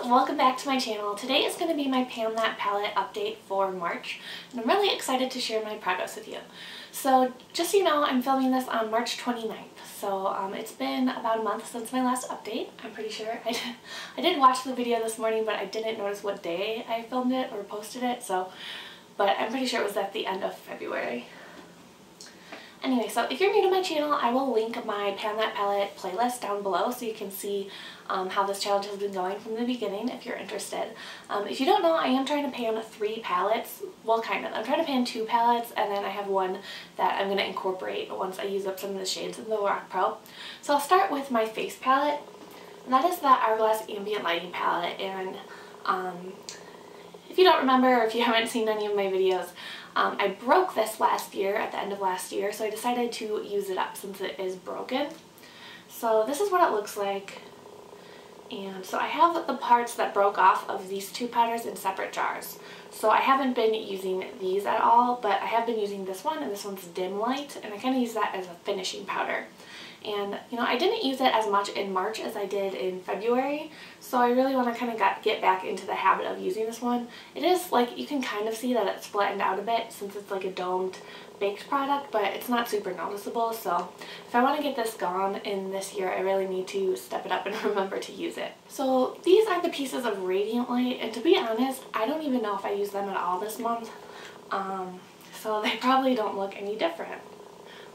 welcome back to my channel. Today is going to be my Pan That palette update for March, and I'm really excited to share my progress with you. So just so you know, I'm filming this on March 29th, so it's been about a month since my last update. I'm pretty sure. I did watch the video this morning, but I didn't notice what day I filmed it or posted it, but I'm pretty sure it was at the end of February. Anyway, so if you're new to my channel, I will link my Pan That palette playlist down below so you can see how this challenge has been going from the beginning if you're interested. If you don't know, I am trying to pan 3 palettes. Well, kind of. I'm trying to pan 2 palettes, and then I have one that I'm going to incorporate once I use up some of the shades in the Lorac Pro. So I'll start with my face palette, and that is the Hourglass Ambient Lighting palette. And if you don't remember, or if you haven't seen any of my videos, I broke this last year, at the end of last year, so I decided to use it up since it is broken. So this is what it looks like. And so I have the parts that broke off of these 2 powders in separate jars. So I haven't been using these at all, but I have been using this one, and this one's Dim Light, and I kind of use that as a finishing powder. And, you know, I didn't use it as much in March as I did in February, so I really want to kind of get back into the habit of using this one. It is, like, you can kind of see that it's flattened out a bit since it's like a domed baked product, but it's not super noticeable, so if I want to get this gone in this year, I really need to step it up and remember to use it. So these are the pieces of Radiant Light, and to be honest, I don't even know if I use them at all this month, so they probably don't look any different.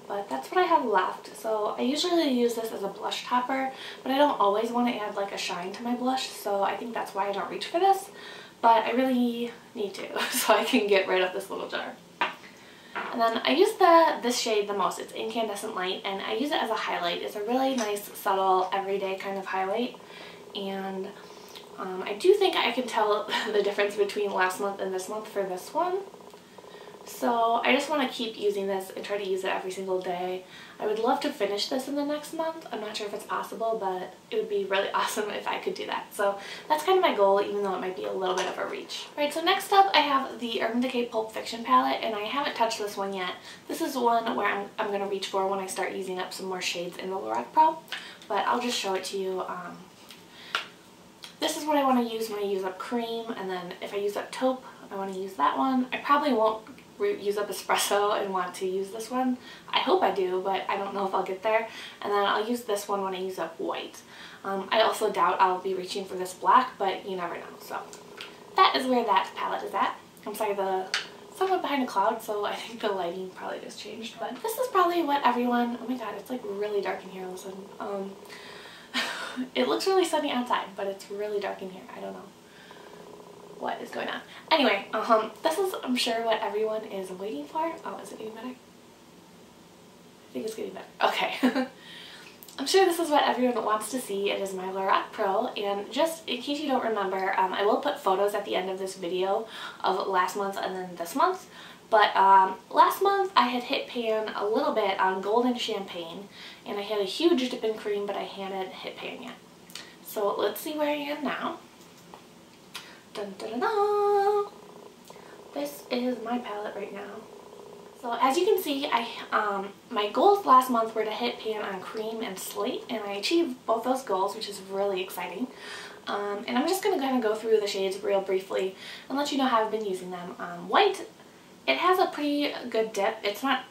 But that's what I have left. So I usually use this as a blush topper, but I don't always want to add like a shine to my blush, so I think that's why I don't reach for this. But I really need to, so I can get rid of this little jar. And then I use this shade the most. It's Incandescent Light, and I use it as a highlight. It's a really nice, subtle, everyday kind of highlight. And I do think I can tell the difference between last month and this month for this one. So I just want to keep using this and try to use it every single day. I would love to finish this in the next month. I'm not sure if it's possible, but it would be really awesome if I could do that. So that's kind of my goal, even though it might be a little bit of a reach. Alright, so next up I have the Urban Decay Pulp Fiction palette, and I haven't touched this one yet. This is one where I'm going to reach for when I start using up some more shades in the Lorac Pro, but I'll just show it to you. This is what I want to use when I use up cream, and then if I use up taupe, I want to use that one. I probably won't use up espresso and want to use this one. I hope I do, but I don't know if I'll get there. And then I'll use this one when I use up white. I also doubt I'll be reaching for this black, but you never know. So that is where that palette is at. I'm sorry, someone behind a cloud, so I think the lighting probably just changed. But this is probably what everyone, oh my god, it's like really dark in here all of a sudden. It looks really sunny outside, but it's really dark in here. I don't know what is going on. Anyway, this is, I'm sure, what everyone is waiting for. Oh, is it getting better? I think it's getting better. Okay. I'm sure this is what everyone wants to see. It is my Lorac Pro, and just in case you don't remember, I will put photos at the end of this video of last month and then this month. But last month I had hit pan a little bit on Golden Champagne, and I had a huge dip in cream, but I hadn't hit pan yet. So let's see where I am now. Dun, dun, dun, dun. This is my palette right now. So as you can see, my goals last month were to hit pan on cream and slate, and I achieved both those goals, which is really exciting. And I'm just going to kind of go through the shades real briefly and let you know how I've been using them. White, it has a pretty good dip. It's not,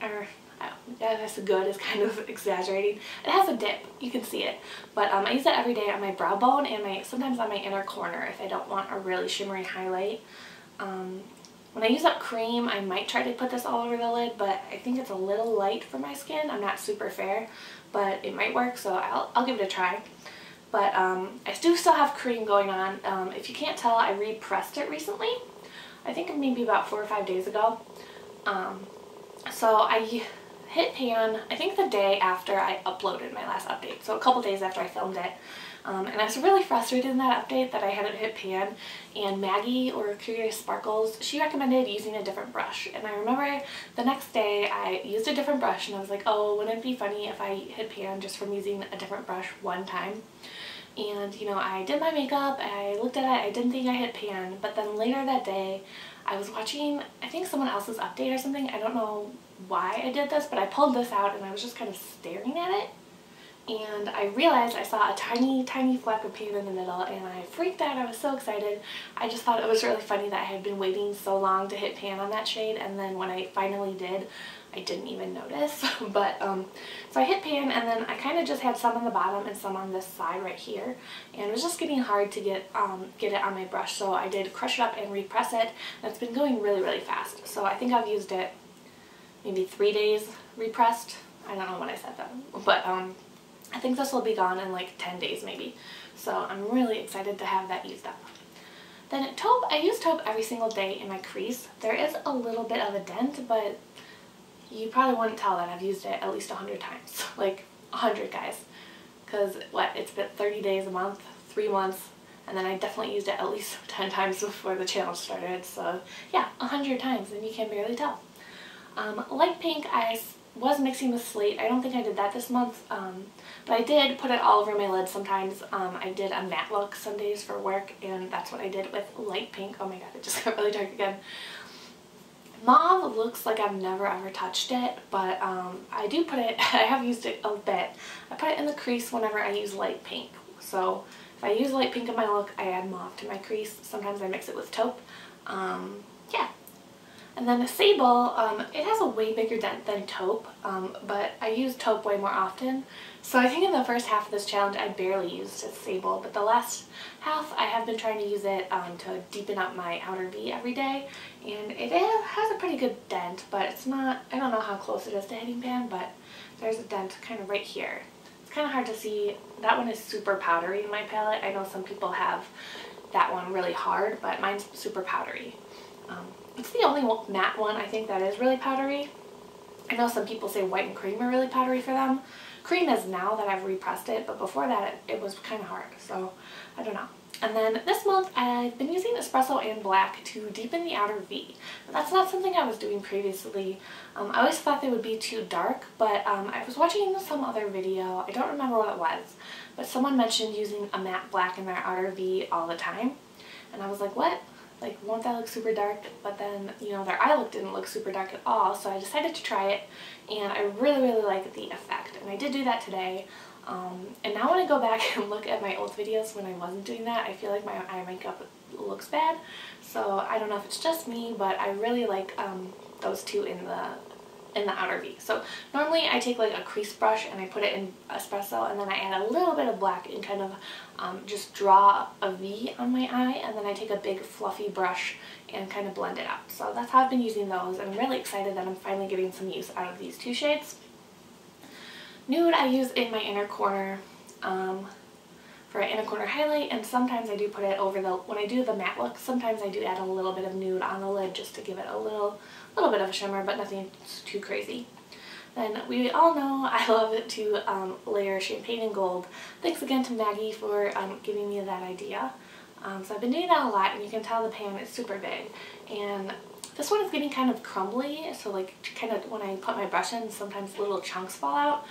that's good is kind of exaggerating. It has a dip, you can see it, but I use it every day on my brow bone and sometimes on my inner corner if I don't want a really shimmery highlight. When I use up cream, I might try to put this all over the lid, but I think it's a little light for my skin. I'm not super fair, but it might work, so I'll give it a try. But I do still have cream going on. If you can't tell, I repressed it recently. I think maybe about 4 or 5 days ago. So I hit pan, I think the day after I uploaded my last update, so a couple days after I filmed it. And I was really frustrated in that update that I hadn't hit pan, and Maggie, or Curious Sparkles, she recommended using a different brush. And I remember the next day I used a different brush, and I was like, oh, wouldn't it be funny if I hit pan just from using a different brush one time? And, you know, I did my makeup, I looked at it, I didn't think I hit pan, but then later that day I was watching, I think someone else's update or something. I don't know why I did this, but I pulled this out and I was just kind of staring at it. and I realized I saw a tiny fleck of paint in the middle, and I freaked out. I was so excited. I just thought it was really funny that I had been waiting so long to hit pan on that shade, and then when I finally did, I didn't even notice. But so I hit pan, and then I kind of just had some on the bottom and some on this side right here, and it was just getting hard to get it on my brush, so I did crush it up and repress it, and it's been going really fast. So I think I've used it maybe 3 days repressed. I don't know when I said that, but I think this will be gone in like 10 days maybe. So I'm really excited to have that used up. Then taupe, I use taupe every single day in my crease. There is a little bit of a dent, but you probably wouldn't tell that I've used it at least 100 times. Like 100, guys. Because what, it's been 30 days a month, 3 months, and then I definitely used it at least 10 times before the challenge started. So yeah, 100 times, and you can barely tell. Light pink, I was mixing with slate. I don't think I did that this month, but I did put it all over my lid sometimes. I did a matte look some days for work, and that's what I did with light pink. Oh my god, it just got really dark again. Mauve looks like I've never ever touched it, but I do put it, I have used it a bit. I put it in the crease whenever I use light pink. So if I use light pink in my look, I add mauve to my crease. Sometimes I mix it with taupe. Yeah. And then Sable, it has a way bigger dent than taupe, but I use taupe way more often. So I think in the first half of this challenge I barely used Sable, but the last half I have been trying to use it to deepen up my outer V every day, and it has a pretty good dent, but it's not, I don't know how close it is to hitting pan, but there's a dent kind of right here. It's kind of hard to see. That one is super powdery in my palette. I know some people have that one really hard, but mine's super powdery. It's the only matte one I think that is really powdery. I know some people say white and cream are really powdery for them. Cream is now that I've repressed it, but before that it was kind of hard, so I don't know. And then this month I've been using espresso and black to deepen the outer V. That's not something I was doing previously. I always thought they would be too dark, but I was watching some other video, I don't remember what it was, but someone mentioned using a matte black in their outer V all the time, and I was like, what? Like, won't that look super dark? But then, you know, their eye look didn't look super dark at all, so I decided to try it, and I really like the effect. And I did do that today, and now when I go back and look at my old videos when I wasn't doing that, I feel like my eye makeup looks bad. So I don't know if it's just me, but I really like those two in the outer V. So normally I take like a crease brush and I put it in espresso, and then I add a little bit of black and kind of just draw a V on my eye, and then I take a big fluffy brush and kind of blend it out. So that's how I've been using those, and I'm really excited that I'm finally getting some use out of these two shades. Nude I use in my inner corner for an inner corner highlight, and sometimes I do put it over the, when I do the matte look, sometimes I do add a little bit of nude on the lid just to give it a little bit of a shimmer, but nothing too crazy. Then we all know I love to layer champagne and gold. Thanks again to Maggie for giving me that idea. So I've been doing that a lot, and you can tell the pan is super big. And this one is getting kind of crumbly, so like kind of when I put my brush in, sometimes little chunks fall out.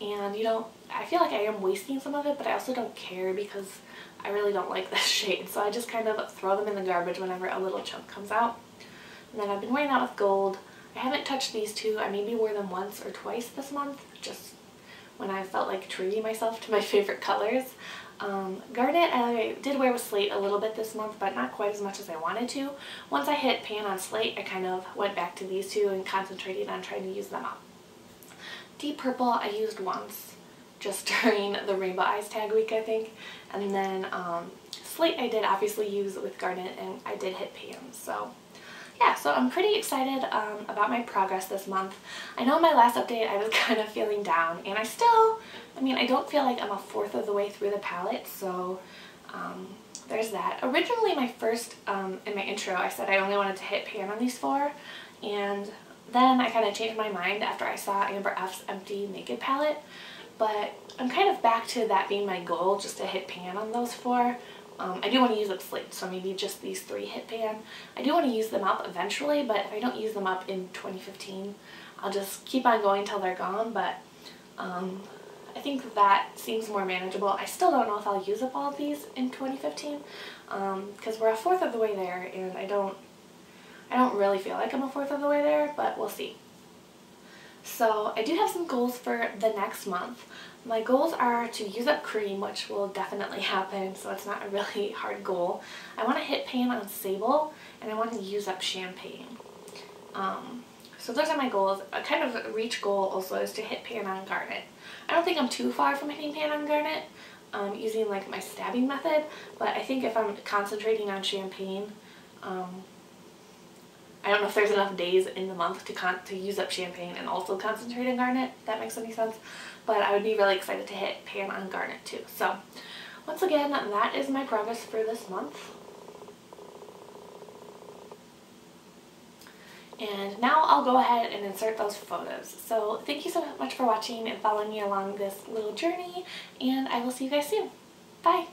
And you know, I feel like I am wasting some of it, but I also don't care because I really don't like this shade. So I just kind of throw them in the garbage whenever a little chunk comes out. And then I've been wearing that with gold. I haven't touched these two. I maybe wore them once or twice this month, just when I felt like treating myself to my favorite colors. Garnet I did wear with slate a little bit this month, but not quite as much as I wanted to. Once I hit pan on slate, I kind of went back to these two and concentrated on trying to use them up. Deep purple I used once, just during the Rainbow Eyes tag week, I think. And then slate I did obviously use with garnet, and I did hit pan. So yeah, so I'm pretty excited about my progress this month. I know in my last update I was kind of feeling down, and I don't feel like I'm a fourth of the way through the palette, so there's that. Originally my first, in my intro, I said I only wanted to hit pan on these four, and then I kind of changed my mind after I saw Amber F's Empty Naked palette, but I'm kind of back to that being my goal, just to hit pan on those four. I do want to use up slate, so maybe just these three hit pan. I do want to use them up eventually, but if I don't use them up in 2015, I'll just keep on going till they're gone, but I think that seems more manageable. I still don't know if I'll use up all of these in 2015, because we're a fourth of the way there, and I don't really feel like I'm a fourth of the way there, but we'll see. So I do have some goals for the next month. My goals are to use up cream, which will definitely happen, so it's not a really hard goal. I want to hit pan on Sable, and I want to use up champagne. So those are my goals. A kind of reach goal also is to hit pan on Garnet. I don't think I'm too far from hitting pan on Garnet using like my stabbing method, but I think if I'm concentrating on champagne, I don't know if there's enough days in the month to use up champagne and also concentrate on Garnet, if that makes any sense. But I would be really excited to hit pan on Garnet too. So once again, that is my progress for this month. And now I'll go ahead and insert those photos. So thank you so much for watching and following me along this little journey, and I will see you guys soon. Bye!